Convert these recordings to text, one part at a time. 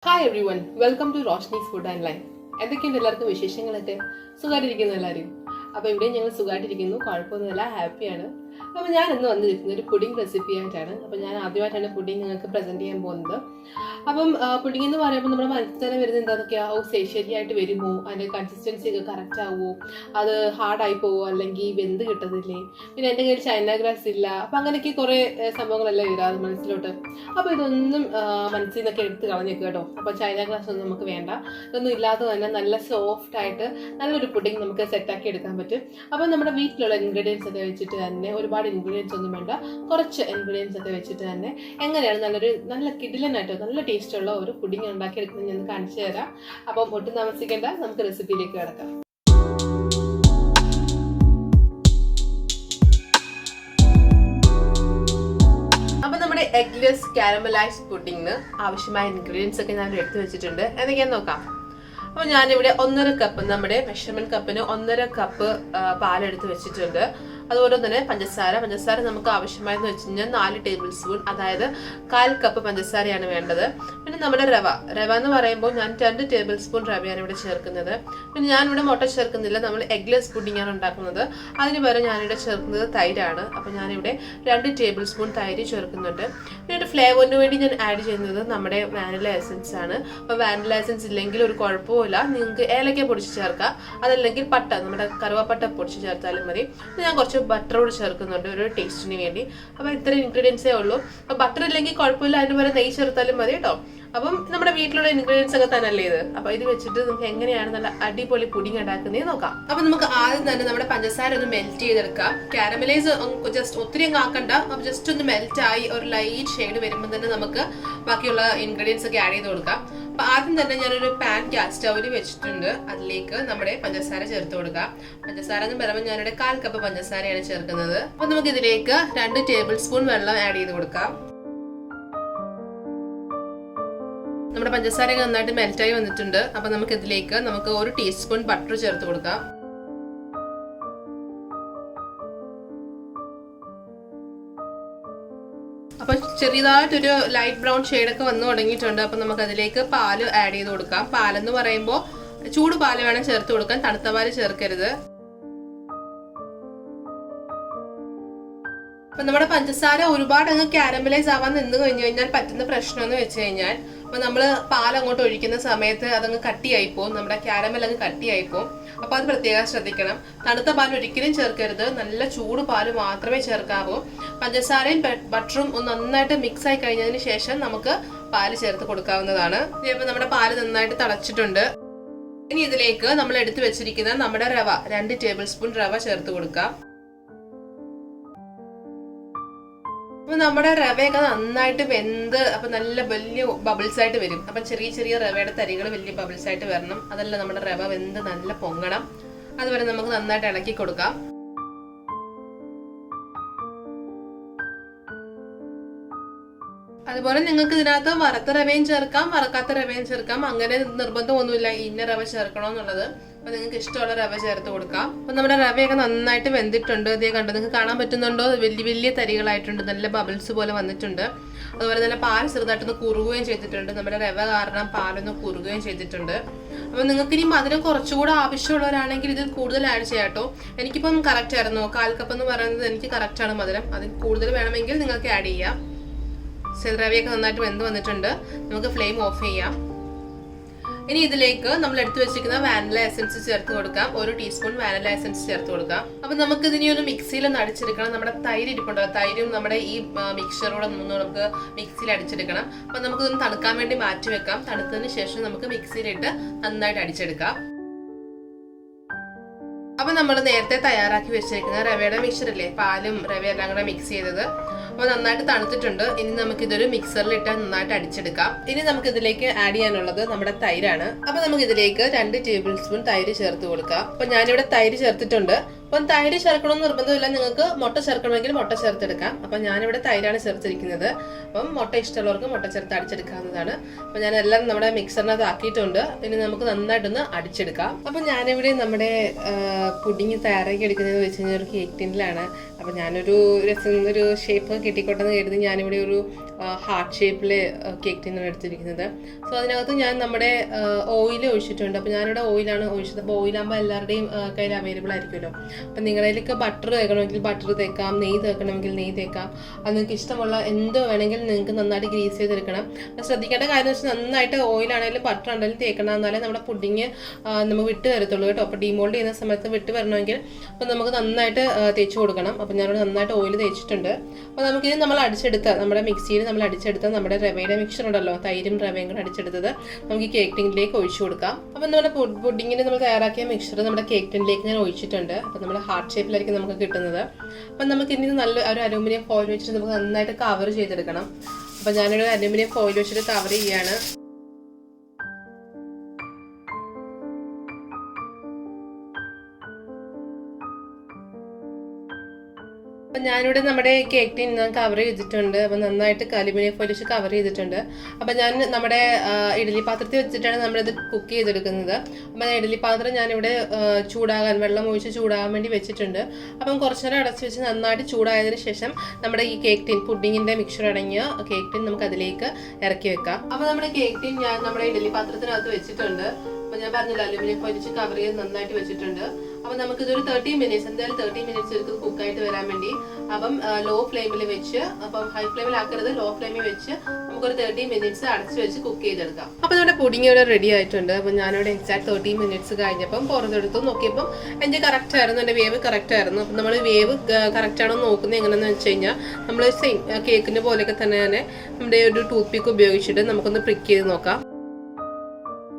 Hi everyone, welcome to Roshnisfoodnlife. എന്തൊക്കെയുണ്ട് എല്ലാവർക്കും വിശേഷങ്ങളൊക്കെ? സുഖമായിട്ടിരിക്കുന്നു എല്ലാവരും. അപ്പോൾ ഇവിടെ ഞങ്ങൾ സുഖമായിട്ടിരിക്കുന്നു, കുഴപ്പമൊന്നുമില്ല, ഹാപ്പിയാണ്. അപ്പോൾ ഞാൻ ഇന്ന് വന്നിരിക്കുന്നത് ഒരു പുഡിംഗ് റെസിപ്പി ആയിട്ടാണ്. അപ്പോൾ ഞാൻ ആദ്യമായിട്ടാണ് പുഡിംഗ് നിങ്ങൾക്ക് പ്രസന്റ് ചെയ്യാൻ പോകുന്നത്. അപ്പം പുഡിംഗ് എന്ന് പറയുമ്പോൾ നമ്മുടെ മനസ്സിൽ തന്നെ വരുന്നത് എന്താണെന്നൊക്കെയാ, ശരിയായിട്ട് വരുമോ, അതിൻ്റെ കൺസിസ്റ്റൻസി ഒക്കെ കറക്റ്റ് ആവുമോ, അത് ഹാർഡായി പോവോ, അല്ലെങ്കിൽ വെന്ത് കിട്ടത്തില്ലേ, പിന്നെ എൻ്റെ കയ്യിൽ ചൈന ഗ്രാസ് ഇല്ല, അപ്പം അങ്ങനെയൊക്കെ കുറേ സംഭവങ്ങളെല്ലാം വരാറ് മനസ്സിലോട്ട്. അപ്പോൾ ഇതൊന്നും മനസ്സിൽ നിന്നൊക്കെ എടുത്ത് കളഞ്ഞേക്കുക കേട്ടോ. അപ്പോൾ ചൈന ഗ്രാസ് ഒന്നും നമുക്ക് വേണ്ട. ഇതൊന്നും ഇല്ലാതെ തന്നെ നല്ല സോഫ്റ്റ് ആയിട്ട് നല്ലൊരു പുഡിംഗ് നമുക്ക് സെറ്റാക്കി എടുക്കാൻ പറ്റും. അപ്പോൾ നമ്മുടെ വീട്ടിലുള്ള ഇൻഗ്രീഡിയൻസ് ഒക്കെ വെച്ചിട്ട് തന്നെ, ഒരുപാട് ഇൻഗ്രീഡിയൻസ് ഒന്നും വേണ്ട, കുറച്ച് ഇൻഗ്രീഡിയൻസ് ഒക്കെ വെച്ചിട്ട് തന്നെ എങ്ങനെയാണ് നല്ല കിടിലനായിട്ടോ നല്ല ടേസ്റ്റുള്ള ഒരു പുഡിംഗ് ഉണ്ടാക്കിയെടുക്കുന്നത് ഞാൻ കാണിച്ചു തരാം. അപ്പം ഒട്ടും താമസിക്കേണ്ട, നമുക്ക് റെസിപ്പിയിലേക്ക് കിടക്കാം. അപ്പൊ നമ്മുടെ എഗ്ലെസ് കാരമലൈസ്ഡ് പുഡിംഗിന് ആവശ്യമായ ഇൻഗ്രീഡിയൻസ് ഒക്കെ ഞാൻ എടുത്തു വെച്ചിട്ടുണ്ട്. എന്തൊക്കെയാന്ന് നോക്കാം. അപ്പോൾ ഞാനിവിടെ 1.5 കപ്പ്, നമ്മുടെ മെഷർമെന്റ് കപ്പിന് 1.5 കപ്പ് പാലെടുത്ത് വെച്ചിട്ടുണ്ട്. അതുപോലെ തന്നെ പഞ്ചസാര നമുക്ക് ആവശ്യമായെന്ന് വെച്ച് കഴിഞ്ഞാൽ 4 ടേബിൾ സ്പൂൺ, അതായത് 1/4 കപ്പ് പഞ്ചസാരയാണ് വേണ്ടത്. പിന്നെ നമ്മുടെ റവ എന്ന് പറയുമ്പോൾ ഞാൻ 2 ടേബിൾ സ്പൂൺ റവയാണ് ഇവിടെ ചേർക്കുന്നത്. പിന്നെ ഞാനിവിടെ മുട്ട ചേർക്കുന്നില്ല, നമ്മൾ എഗ്ലെസ് പുഡിംഗ് ആണ് ഉണ്ടാക്കുന്നത്. അതിന് പകരം ഞാനിവിടെ ചേർക്കുന്നത് തൈരാണ്. അപ്പോൾ ഞാനിവിടെ 2 ടേബിൾ സ്പൂൺ തൈര് ചേർക്കുന്നുണ്ട്. പിന്നെ ഒരു ഫ്ലേവറിന് വേണ്ടി ഞാൻ ആഡ് ചെയ്യുന്നത് നമ്മുടെ വാനില എസൻസ് ആണ്. അപ്പോൾ വാനില എസൻസ് ഇല്ലെങ്കിൽ ഒരു കുഴപ്പമില്ല, നിങ്ങൾക്ക് ഏലക്ക പൊടിച്ച് ചേർക്കാം, അതല്ലെങ്കിൽ പട്ട, നമ്മുടെ കറുവാപ്പട്ട പൊടിച്ച് ചേർത്താലും മതി. ഞാൻ കുറച്ച് ബട്ടർ കൂടി ചേർക്കുന്നുണ്ട് ഒരു ടേസ്റ്റിന് വേണ്ടി. അപ്പോൾ ഇത്ര ഇൻഗ്രീഡിയൻസേ ഉള്ളൂ. അപ്പോൾ ബട്ടർ ഇല്ലെങ്കിൽ കുഴപ്പമില്ല, അതിന് പകരം നെയ്യ് ചേർത്താലും മതി കേട്ടോ. അപ്പം നമ്മുടെ വീട്ടിലുള്ള ഇൻഗ്രീഡിയൻസ് ഒക്കെ തന്നെയല്ലേ ഇത്. അപ്പൊ ഇത് വെച്ചിട്ട് നമുക്ക് എങ്ങനെയാണ് നല്ല അടിപൊളി പുഡിംഗ് ഉണ്ടാക്കുന്നത് നോക്കാം. അപ്പൊ നമുക്ക് ആദ്യം തന്നെ നമ്മുടെ പഞ്ചസാര ഒന്ന് മെൽറ്റ് ചെയ്തെടുക്കാം. കാരമലൈസ് ജസ്റ്റ് ഒത്തിരി അങ്ങ് ആക്കണ്ട, അപ്പൊ ജസ്റ്റ് ഒന്ന് മെൽറ്റ് ആയി ഒരു ലൈറ്റ് ഷെയ്ഡ് വരുമ്പോൾ തന്നെ നമുക്ക് ബാക്കിയുള്ള ഇൻഗ്രീഡിയൻസ് ഒക്കെ ആഡ് ചെയ്ത് കൊടുക്കാം. അപ്പൊ ആദ്യം തന്നെ ഞാനൊരു പാൻ ഗ്യാസ് സ്റ്റൗവിൽ വെച്ചിട്ടുണ്ട്. അതിലേക്ക് നമ്മുടെ പഞ്ചസാര ചേർത്ത് കൊടുക്കാം. പഞ്ചസാര എന്ന് പറയുമ്പോൾ ഞാനിവിടെ 1/4 കപ്പ് പഞ്ചസാരയാണ് ചേർക്കുന്നത്. അപ്പൊ നമുക്ക് ഇതിലേക്ക് 2 ടേബിൾ സ്പൂൺ വെള്ളം ആഡ് ചെയ്ത് കൊടുക്കാം. നമ്മുടെ പഞ്ചസാര നന്നായിട്ട് മെൽറ്റായി വന്നിട്ടുണ്ട്. അപ്പൊ നമുക്ക് ഇതിലേക്ക് 1 ടീസ്പൂൺ ബട്ടർ ചേർത്ത് കൊടുക്കാം. അപ്പൊ ചെറിയതായിട്ടൊരു ലൈറ്റ് ബ്രൗൺ ഷെയ്ഡൊക്കെ വന്നു തുടങ്ങിയിട്ടുണ്ട്. അപ്പൊ നമുക്ക് അതിലേക്ക് പാല് ആഡ് ചെയ്ത് കൊടുക്കാം. പാലെന്ന് പറയുമ്പോൾ ചൂട് പാല് വേണം ചേർത്ത് കൊടുക്കാൻ, തണുത്ത പാല് ചേർക്കരുത്. അപ്പൊ നമ്മുടെ പഞ്ചസാര ഒരുപാട് അങ്ങ് കാരമലൈസ് ആവാൻ നിന്ന് കഴിഞ്ഞു കഴിഞ്ഞാൽ പറ്റുന്ന പ്രശ്നം എന്ന് വെച്ച് കഴിഞ്ഞാൽ, അപ്പൊ നമ്മള് പാൽ അങ്ങോട്ട് ഒഴിക്കുന്ന സമയത്ത് അതങ്ങ് കട്ടിയായിപ്പോവും, നമ്മുടെ കാരമൽ അങ്ങ് കട്ടിയായിപ്പോവും. അപ്പൊ അത് പ്രത്യേകം ശ്രദ്ധിക്കണം. തണുത്ത പാൽ ഒരിക്കലും ചേർക്കരുത്, നല്ല ചൂട് പാല് മാത്രമേ ചേർക്കാവൂ. പഞ്ചസാരയും ബട്ടറും ഒന്ന് നന്നായിട്ട് മിക്സ് ആയി കഴിഞ്ഞതിന് ശേഷം നമുക്ക് പാല് ചേർത്ത് കൊടുക്കാവുന്നതാണ്. ഇപ്പൊ നമ്മുടെ പാല് നന്നായിട്ട് തിളച്ചിട്ടുണ്ട്. ഇനി ഇതിലേക്ക് നമ്മൾ എടുത്തു വെച്ചിരിക്കുന്ന നമ്മുടെ റവ 2 ടേബിൾ സ്പൂൺ റവ ചേർത്ത് കൊടുക്കാം. അപ്പൊ നമ്മുടെ റവയൊക്കെ നന്നായിട്ട് വെന്ത് അപ്പൊ നല്ല വലിയ ബബിൾസ് ആയിട്ട് വരും. അപ്പൊ ചെറിയ റവയുടെ തരികൾ വലിയ ബബിൾസ് ആയിട്ട് വരണം. അതല്ല, നമ്മുടെ റവ വെന്ത് നല്ല പൊങ്ങണം. അതുവരെ നമുക്ക് നന്നായിട്ട് ഇളക്കി കൊടുക്കാം. അതുപോലെ നിങ്ങൾക്ക് ഇതിനകത്ത് വറുത്ത റവയും ചേർക്കാം, വറക്കാത്ത റവയും ചേർക്കാം. അങ്ങനെ നിർബന്ധമൊന്നുമില്ല ഇന്ന റവ ചേർക്കണമെന്നുള്ളത്. അപ്പൊ നിങ്ങൾക്ക് ഇഷ്ടമുള്ള റവ ചേർത്ത് കൊടുക്കാം. അപ്പൊ നമ്മുടെ റവയൊക്കെ നന്നായിട്ട് വെന്തിട്ടുണ്ട്. ഇതേ കണ്ടോ, നിങ്ങൾക്ക് കാണാൻ പറ്റുന്നുണ്ടോ? വലിയ തരികളായിട്ടുണ്ട്, നല്ല ബബിൾസ് പോലെ വന്നിട്ടുണ്ട്. അതുപോലെ തന്നെ പാൽ ചെറുതായിട്ടൊന്ന് കുറുകുകയും ചെയ്തിട്ടുണ്ട്. നമ്മുടെ റവ കാരണം പാലൊന്ന് കുറുകുകയും ചെയ്തിട്ടുണ്ട്. അപ്പൊ നിങ്ങൾക്ക് ഇനി മധുരം കുറച്ചുകൂടെ ആവശ്യമുള്ളവരാണെങ്കിൽ ഇതിൽ കൂടുതൽ ആഡ് ചെയ്യാട്ടോ. എനിക്കിപ്പം കറക്റ്റ് ആയിരുന്നു, 1/4 കപ്പ് എന്ന് പറയുന്നത് എനിക്ക് കറക്റ്റ് ആണ് മധുരം. അതിൽ കൂടുതൽ വേണമെങ്കിൽ നിങ്ങൾക്ക് ആഡ് ചെയ്യാം. റവയൊക്കെ നന്നായിട്ട് വെന്ത് വന്നിട്ടുണ്ട്. നമുക്ക് ഫ്ലെയിം ഓഫ് ചെയ്യാം. ഇനി ഇതിലേക്ക് നമ്മൾ എടുത്തു വെച്ചിരിക്കുന്ന വാനില എസൻസ് ചേർത്ത് കൊടുക്കാം. 1 ടീസ്പൂൺ വാനില എസൻസ് ചേർത്ത് കൊടുക്കാം. അപ്പൊ നമുക്ക് ഇതിനെ ഒരു മിക്സിയിൽ ഒന്ന് അടിച്ചെടുക്കണം. നമ്മുടെ തൈര് ഇരിപ്പുണ്ടോ, തൈരും നമ്മുടെ ഈ മിക്സറോടെ നമുക്ക് മിക്സിയിൽ അടിച്ചെടുക്കണം. അപ്പൊ നമുക്ക് ഇതൊന്ന് തണുക്കാൻ വേണ്ടി മാറ്റി വെക്കാം. തണുത്തതിന് ശേഷം നമുക്ക് മിക്സിയിലിട്ട് നന്നായിട്ട് അടിച്ചെടുക്കാം. അപ്പൊ നമ്മൾ നേരത്തെ തയ്യാറാക്കി വെച്ചിരിക്കുന്ന റവയുടെ മിക്സറില്ലേ, പാലും റവയും എല്ലാം കൂടെ മിക്സ് ചെയ്തത്, അപ്പൊ നന്നായിട്ട് തണുത്തിട്ടുണ്ട്. ഇനി നമുക്ക് ഇതൊരു മിക്സറിൽ ഇട്ട് നന്നായിട്ട് അടിച്ചെടുക്കാം. ഇനി നമുക്ക് ഇതിലേക്ക് ആഡ് ചെയ്യാനുള്ളത് നമ്മുടെ തൈരാണ്. അപ്പൊ നമുക്ക് ഇതിലേക്ക് 2 ടേബിൾ സ്പൂൺ തൈര് ചേർത്ത് കൊടുക്കാം. അപ്പൊ ഞാനിവിടെ തൈര് ചേർത്തിട്ടുണ്ട്. അപ്പം തൈര് ചേർക്കണമെന്ന് നിർബന്ധമില്ല, നിങ്ങൾക്ക് മുട്ട ചേർക്കണമെങ്കിൽ മുട്ട ചേർത്തെടുക്കാം. അപ്പം ഞാനിവിടെ തൈരാണ് ചേർത്തിരിക്കുന്നത്. അപ്പം മുട്ട ഇഷ്ടമുള്ളവർക്ക് മുട്ട ചേർത്ത് അടിച്ചെടുക്കാവുന്നതാണ്. അപ്പം ഞാൻ എല്ലാം നമ്മുടെ മിക്സറിനകത്ത് ആക്കിയിട്ടുണ്ട്. ഇനി നമുക്ക് നന്നായിട്ടൊന്ന് അടിച്ചെടുക്കാം. അപ്പം ഞാനിവിടെ നമ്മുടെ പുഡിങ് തയ്യാറാക്കി എടുക്കുന്നത് വെച്ച് കഴിഞ്ഞാൽ ഒരു കേക്ക് ടിന്നിലാണ്. അപ്പം ഞാനൊരു ഒരു ഷേപ്പ് കിട്ടിക്കോട്ടെന്ന് കരുതി ഞാനിവിടെ ഒരു ഹാർട്ട് ഷേപ്പിൽ കേക്ക് ടിന്നാണ് എടുത്തിരിക്കുന്നത്. സോ അതിനകത്ത് ഞാൻ നമ്മുടെ ഓയിൽ ഒഴിച്ചിട്ടുണ്ട്. അപ്പോൾ ഞാനിവിടെ ഓയിലാണ് ഒഴിച്ചത്. അപ്പോൾ ഓയിലാകുമ്പോൾ എല്ലാവരുടെയും കയ്യിൽ അവൈലബിൾ ആയിരിക്കുമല്ലോ. അപ്പം നിങ്ങളുടെ കയ്യിലേക്ക് ബട്ടർ തേക്കണമെങ്കിൽ ബട്ടർ തേക്കാം, നെയ്യ് തേക്കണമെങ്കിൽ നെയ്യ് തേക്കാം. അത് നിങ്ങൾക്ക് ഇഷ്ടമുള്ള എന്ത് വേണമെങ്കിലും നിങ്ങൾക്ക് നന്നായിട്ട് ഗ്രീസ് ചെയ്തെടുക്കണം. ശ്രദ്ധിക്കേണ്ട കാര്യം എന്ന് വെച്ചാൽ നന്നായിട്ട് ഓയിലാണെങ്കിലും ബട്ടർ ആണെങ്കിലും തേക്കണം, എന്നാലേ നമ്മുടെ പുഡിങ് നമുക്ക് വിട്ട് വരത്തുള്ളൂ കേട്ടോ. അപ്പോൾ ഡീമോൾഡ് ചെയ്യുന്ന സമയത്ത് വിട്ട് വരണമെങ്കിൽ അപ്പം നമുക്ക് നന്നായിട്ട് തേച്ച് കൊടുക്കണം. അപ്പം ഞാനിവിടെ നന്നായിട്ട് ഓയിൽ തേച്ചിട്ടുണ്ട്. അപ്പോൾ നമുക്കിത് നമ്മൾ അടിച്ചെടുത്ത നമ്മുടെ മിക്സിയിൽ നമ്മൾ അടിച്ചെടുത്ത നമ്മുടെ റവയുടെ മിക്സർ ഉണ്ടല്ലോ, തൈരും റവയും കൂടെ അടിച്ചെടുത്തത് നമുക്ക് ഈ കേക്ക് ടിന്നിലേക്ക് ഒഴിച്ചു കൊടുക്കാം. അപ്പം നമ്മുടെ പുഡിങ്ങിന് നമ്മൾ തയ്യാറാക്കിയ മിക്സർ നമ്മുടെ കേക്ക് ടിന്നിലേക്ക് ഞാൻ ഒഴിച്ചിട്ടുണ്ട്. അപ്പം നമ്മുടെ ഹാർട്ട് ഷേപ്പിലായിരിക്കും നമുക്ക് കിട്ടുന്നത്. അപ്പം നമുക്ക് ഇനി നല്ല ഒരു അലൂമിനിയം ഫോയിൽ വെച്ചിട്ട് നമുക്ക് നന്നായിട്ട് കവർ ചെയ്തെടുക്കണം. അപ്പം ഞാനൊരു അലൂമിനിയം ഫോയിൽ വെച്ചിട്ട് കവർ ചെയ്യാണ്. അപ്പം ഞാനിവിടെ നമ്മുടെ കേക്ക് ടിൻ കവർ ചെയ്തിട്ടുണ്ട്. അപ്പം നന്നായിട്ട് അലുമിനിയം ഫോയിൽ വെച്ച് കവർ ചെയ്തിട്ടുണ്ട്. അപ്പം ഞാൻ നമ്മുടെ ഇഡ്ഡലി പാത്രത്തിൽ വെച്ചിട്ടാണ് നമ്മളിത് കുക്ക് ചെയ്തെടുക്കുന്നത്. അപ്പം ഇഡ്ഡലി പാത്രം ഞാനിവിടെ ചൂടാകാൻ വെള്ളം ഒഴിച്ച് ചൂടാകാൻ വേണ്ടി വെച്ചിട്ടുണ്ട്. അപ്പം കുറച്ച് നേരം അടച്ച് വെച്ച് നന്നായിട്ട് ചൂടായതിനു ശേഷം നമ്മുടെ ഈ കേക്ക് ടിൻ പുഡിങ്ങിൻ്റെ മിക്സർ അടങ്ങിയ കേക്ക് ടിൻ നമുക്ക് അതിലേക്ക് ഇറക്കി വെക്കാം. അപ്പം നമ്മുടെ കേക്ക് ടിൻ ഞാൻ നമ്മുടെ ഇഡ്ഡലി പാത്രത്തിനകത്ത് വെച്ചിട്ടുണ്ട്. അപ്പം ഞാൻ പറഞ്ഞില്ല അലുമിനിയം ഫോയിൽ വെച്ച് കവർ ചെയ്ത് നന്നായിട്ട് വെച്ചിട്ടുണ്ട്. അപ്പം നമുക്കിതൊരു 30 മിനിറ്റ്സ് എന്തായാലും 30 മിനിറ്റ്സ് എടുത്ത് കുക്കായിട്ട് വരാൻ വേണ്ടി അപ്പം ലോ ഫ്ലെയിമിൽ വെച്ച്, അപ്പം ഹൈ ഫ്ലെയിമിൽ ആക്കരുത്, ലോ ഫ്ലെയിമിൽ വെച്ച് നമുക്കൊരു 30 മിനിറ്റ്സ് അടച്ച് വെച്ച് കുക്ക് ചെയ്തെടുക്കാം. അപ്പം നമ്മുടെ പുഡിങ് ഇവിടെ റെഡി ആയിട്ടുണ്ട്. അപ്പം ഞാനിവിടെ എക്സാക്ട് 30 മിനിറ്റ്സ് കഴിഞ്ഞപ്പം പുറത്തെടുത്ത് നോക്കിയപ്പം എൻ്റെ കറക്റ്റ് ആയിരുന്നു, എൻ്റെ വേവ് കറക്റ്റ് ആയിരുന്നു. അപ്പം നമ്മൾ വേവ് കറക്റ്റ് ആണോ നോക്കുന്നത് എങ്ങനെയാണെന്ന് വെച്ച് കഴിഞ്ഞാൽ നമ്മൾ സെയിം കേക്കിൻ്റെ പോലെയൊക്കെ തന്നെ നമ്മുടെ ഒരു ടൂത്ത് പിക്ക് ഉപയോഗിച്ചിട്ട് നമുക്കൊന്ന് പ്രിക്ക് ചെയ്ത് നോക്കാം.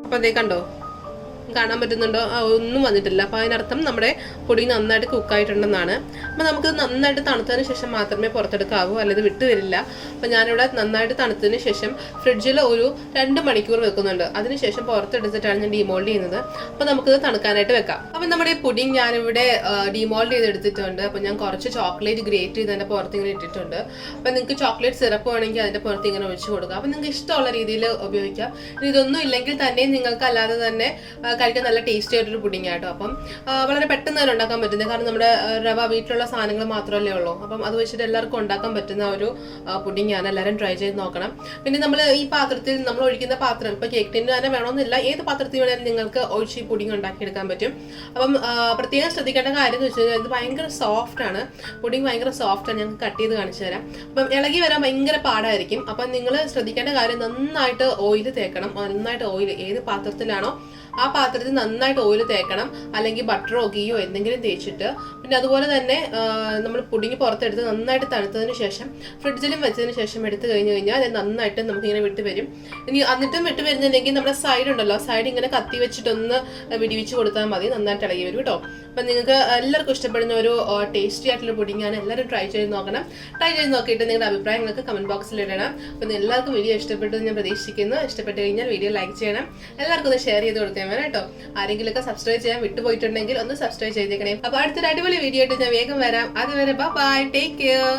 അപ്പം അതേ കണ്ടോ, കാണാൻ പറ്റുന്നുണ്ടോ? ഒന്നും വന്നിട്ടില്ല. അപ്പോൾ അതിനർത്ഥം നമ്മുടെ പൊടി നന്നായിട്ട് കുക്കായിട്ടുണ്ടെന്നാണ്. അപ്പോൾ നമുക്ക് നന്നായിട്ട് തണുത്തതിന് ശേഷം മാത്രമേ പുറത്തെടുക്കാവൂ, അല്ലെങ്കിൽ വിട്ട് വരില്ല. അപ്പോൾ ഞാനിവിടെ നന്നായിട്ട് തണുത്തതിന് ശേഷം ഫ്രിഡ്ജിൽ ഒരു 2 മണിക്കൂർ വെക്കുന്നുണ്ട്. അതിനുശേഷം പുറത്തെടുത്തിട്ടാണ് ഞാൻ ഡിമോൾഡ് ചെയ്യുന്നത്. അപ്പോൾ നമുക്കിത് തണുക്കാനായിട്ട് വെക്കാം. അപ്പം നമ്മുടെ പുഡിങ് ഞാനിവിടെ ഡിമോൾഡ് ചെയ്തെടുത്തിട്ടുണ്ട്. അപ്പോൾ ഞാൻ കുറച്ച് ചോക്ലേറ്റ് ഗ്രേറ്റ് ചെയ്ത് അതിൻ്റെ പുറത്ത് ഇങ്ങനെ ഇട്ടിട്ടുണ്ട്. അപ്പോൾ നിങ്ങൾക്ക് ചോക്ലേറ്റ് സിറപ്പ് വേണമെങ്കിൽ അതിൻ്റെ പുറത്ത് ഇങ്ങനെ ഒഴിച്ച് കൊടുക്കുക. അപ്പോൾ നിങ്ങൾക്ക് ഇഷ്ടമുള്ള രീതിയിൽ ഉപയോഗിക്കാം. ഇനി ഇതൊന്നും ഇല്ലെങ്കിൽ തന്നെ നിങ്ങൾക്ക് അല്ലാതെ തന്നെ കഴിക്കാൻ നല്ല ടേസ്റ്റി ആയിട്ടൊരു പുഡിങ് ആട്ടോ. അപ്പം വളരെ പെട്ടെന്ന് തന്നെ ഉണ്ടാക്കാൻ പറ്റുന്നത്, കാരണം നമ്മുടെ റവ വീട്ടിലുള്ള സാധനങ്ങൾ മാത്രമല്ലേ ഉള്ളൂ. അപ്പം അത് വെച്ചിട്ട് എല്ലാവർക്കും ഉണ്ടാക്കാൻ പറ്റുന്ന ഒരു പുഡിങ് ആണ്. എല്ലാവരും ട്രൈ ചെയ്ത് നോക്കണം. പിന്നെ നമ്മൾ ഈ പാത്രത്തിൽ നമ്മൾ ഒഴിക്കുന്ന പാത്രം ഇപ്പോൾ കേക്ക് ടിന് തന്നെ വേണമെന്നില്ല, ഏത് പാത്രത്തിൽ വേണമെങ്കിലും നിങ്ങൾക്ക് ഒഴിച്ച് ഈ പുഡിങ് ഉണ്ടാക്കിയെടുക്കാൻ പറ്റും. അപ്പം പ്രത്യേകം ശ്രദ്ധിക്കേണ്ട കാര്യം എന്ന് വെച്ച് കഴിഞ്ഞാൽ ഇത് ഭയങ്കര സോഫ്റ്റ് ആണ്, പുഡിങ് ഭയങ്കര സോഫ്റ്റ് ആണ്. ഞങ്ങൾക്ക് കട്ട് ചെയ്ത് കാണിച്ചു തരാം. അപ്പം ഇളകി വരാൻ ഭയങ്കര പാടായിരിക്കും. അപ്പം നിങ്ങൾ ശ്രദ്ധിക്കേണ്ട കാര്യം നന്നായിട്ട് ഓയിൽ തേക്കണം. നന്നായിട്ട് ഓയിൽ ഏത് പാത്രത്തിലാണോ ആ പാത്രത്തിൽ നന്നായിട്ട് ഓയിൽ തേക്കണം, അല്ലെങ്കിൽ ബട്ടറോ ഗീയോ എന്തെങ്കിലും തേച്ചിട്ട്. പിന്നെ അതുപോലെ തന്നെ നമ്മൾ പുഡിങ് പുറത്തെടുത്ത് നന്നായിട്ട് തണുത്തതിന് ശേഷം ഫ്രിഡ്ജിലും വെച്ചതിന് ശേഷം എടുത്തു കഴിഞ്ഞാൽ അത് നന്നായിട്ട് നമുക്കിങ്ങനെ വിട്ട് വരും. ഇനി എന്നിട്ടും വിട്ട് വരുന്നുണ്ടെങ്കിൽ നമ്മുടെ സൈഡ് ഉണ്ടല്ലോ, സൈഡ് ഇങ്ങനെ കത്തി വെച്ചിട്ടൊന്ന് വിടിവിച്ച് കൊടുത്താൽ മതി, നന്നായിട്ട് ഇളകി വരും കേട്ടോ. അപ്പം നിങ്ങൾക്ക് എല്ലാവർക്കും ഇഷ്ടപ്പെടുന്ന ഒരു ടേസ്റ്റി ആയിട്ടുള്ള പുഡിംഗ് ആണ്. എല്ലാവരും ട്രൈ ചെയ്ത് നോക്കണം. ട്രൈ ചെയ്ത് നോക്കിയിട്ട് നിങ്ങളുടെ അഭിപ്രായങ്ങളൊക്കെ കമന്റ് ബോക്സിൽ ഇടണം. അപ്പം എല്ലാവർക്കും വീഡിയോ ഇഷ്ടപ്പെട്ടു ഞാൻ പ്രതീക്ഷിക്കുന്നു. ഇഷ്ടപ്പെട്ട് കഴിഞ്ഞാൽ വീഡിയോ ലൈക്ക് ചെയ്യണം, എല്ലാവർക്കും ഒന്ന് ഷെയർ ചെയ്ത് കൊടുക്കാൻ വേണം കേട്ടോ. ആരെങ്കിലുമൊക്കെ സബ്സ്ക്രൈബ് ചെയ്യാൻ വിട്ടുപോയിട്ടുണ്ടെങ്കിൽ ഒന്ന് സബ്സ്ക്രൈബ് ചെയ്തേക്കണേ. അപ്പോൾ അടുത്തൊരു അടിപൊളി വീഡിയോ ആയിട്ട് ഞാൻ വേഗം വരാം. അതുവരെ ബൈ, ടേക്ക് കെയർ.